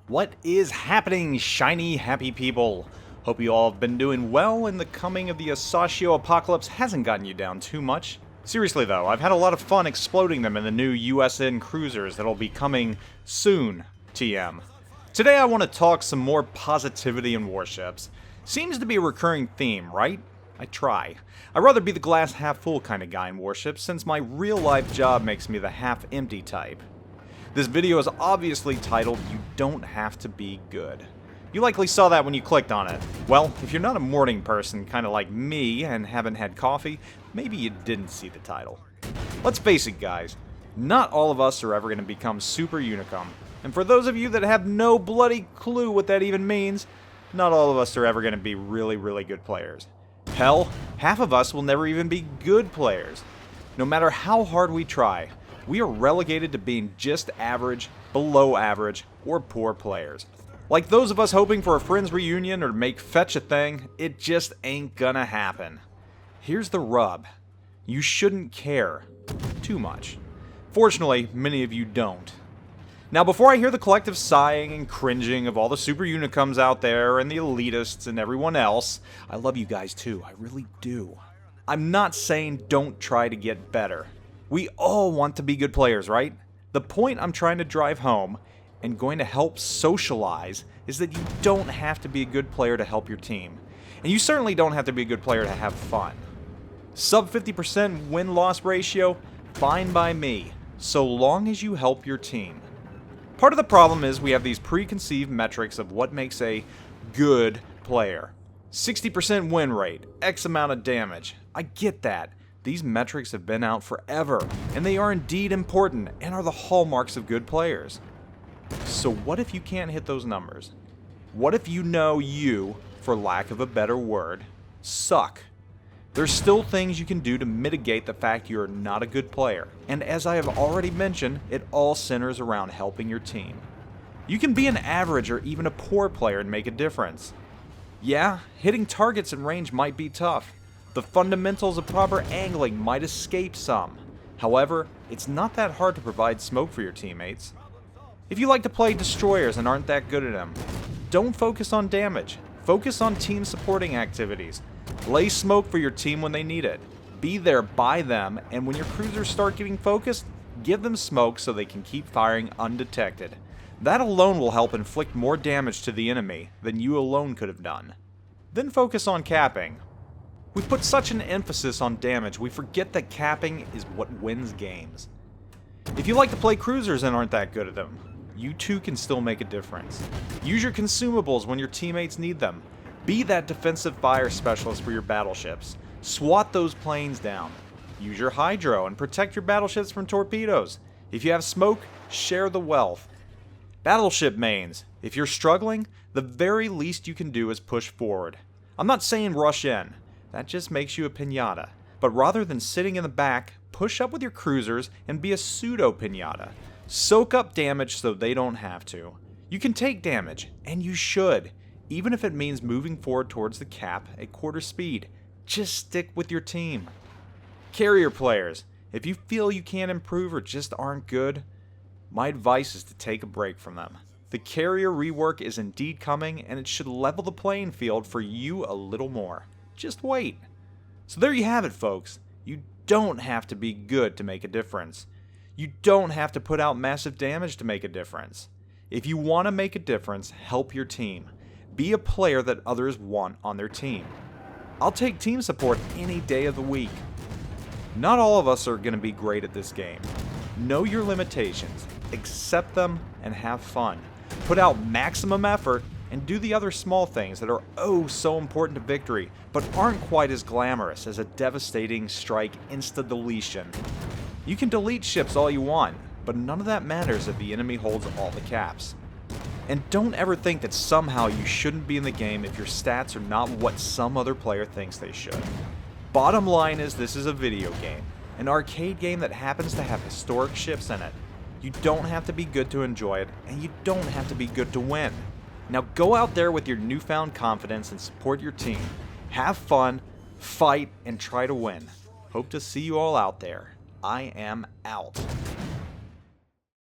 What is happening, shiny, happy people? Hope you all have been doing well, and the coming of the Asashio apocalypse hasn't gotten you down too much. Seriously though, I've had a lot of fun exploding them in the new USN cruisers that'll be coming soon, TM. Today I want to talk some more positivity in warships. Seems to be a recurring theme, right? I try. I'd rather be the glass half full kind of guy in warships, since my real life job makes me the half empty type. This video is obviously titled, You Don't Have to Be Good. You likely saw that when you clicked on it. Well, if you're not a morning person, kind of like me, and haven't had coffee, maybe you didn't see the title. Let's face it, guys. Not all of us are ever going to become super unicum. And for those of you that have no bloody clue what that even means, not all of us are ever going to be really good players. Hell, half of us will never even be good players. No matter how hard we try, we are relegated to being just average, below average, or poor players. Like those of us hoping for a friend's reunion or to make fetch a thing, it just ain't gonna happen. Here's the rub. You shouldn't care too much. Fortunately, many of you don't. Now, before I hear the collective sighing and cringing of all the super unicums out there and the elitists and everyone else, I love you guys too, I really do. I'm not saying don't try to get better. We all want to be good players, right? The point I'm trying to drive home, and going to help socialize, is that you don't have to be a good player to help your team. And you certainly don't have to be a good player to have fun. Sub 50% win-loss ratio, fine by me, so long as you help your team. Part of the problem is we have these preconceived metrics of what makes a good player. 60% win rate, X amount of damage. I get that. These metrics have been out forever, and they are indeed important and are the hallmarks of good players. So what if you can't hit those numbers? What if you know you, for lack of a better word, suck? There's still things you can do to mitigate the fact you're not a good player, and as I have already mentioned, it all centers around helping your team. You can be an average or even a poor player and make a difference. Yeah, hitting targets in range might be tough. The fundamentals of proper angling might escape some. However, it's not that hard to provide smoke for your teammates. If you like to play destroyers and aren't that good at them, don't focus on damage. Focus on team supporting activities. Lay smoke for your team when they need it. Be there by them, and when your cruisers start getting focused, give them smoke so they can keep firing undetected. That alone will help inflict more damage to the enemy than you alone could have done. Then focus on capping. We put such an emphasis on damage, we forget that capping is what wins games. If you like to play cruisers and aren't that good at them, you too can still make a difference. Use your consumables when your teammates need them. Be that defensive fire specialist for your battleships. SWAT those planes down. Use your hydro and protect your battleships from torpedoes. If you have smoke, share the wealth. Battleship mains, if you're struggling, the very least you can do is push forward. I'm not saying rush in. That just makes you a piñata. But rather than sitting in the back, push up with your cruisers and be a pseudo piñata. Soak up damage so they don't have to. You can take damage, and you should, even if it means moving forward towards the cap at quarter speed. Just stick with your team. Carrier players, if you feel you can't improve or just aren't good, my advice is to take a break from them. The carrier rework is indeed coming, and it should level the playing field for you a little more. Just wait. So there you have it, folks. You don't have to be good to make a difference. You don't have to put out massive damage to make a difference. If you want to make a difference, help your team. Be a player that others want on their team. I'll take team support any day of the week. Not all of us are going to be great at this game. Know your limitations, accept them, and have fun. Put out maximum effort and do the other small things that are oh so important to victory, but aren't quite as glamorous as a devastating strike insta-deletion. You can delete ships all you want, but none of that matters if the enemy holds all the caps. And don't ever think that somehow you shouldn't be in the game if your stats are not what some other player thinks they should. Bottom line is, this is a video game, an arcade game that happens to have historic ships in it. You don't have to be good to enjoy it, and you don't have to be good to win. Now go out there with your newfound confidence and support your team. Have fun, fight, and try to win. Hope to see you all out there. I am out.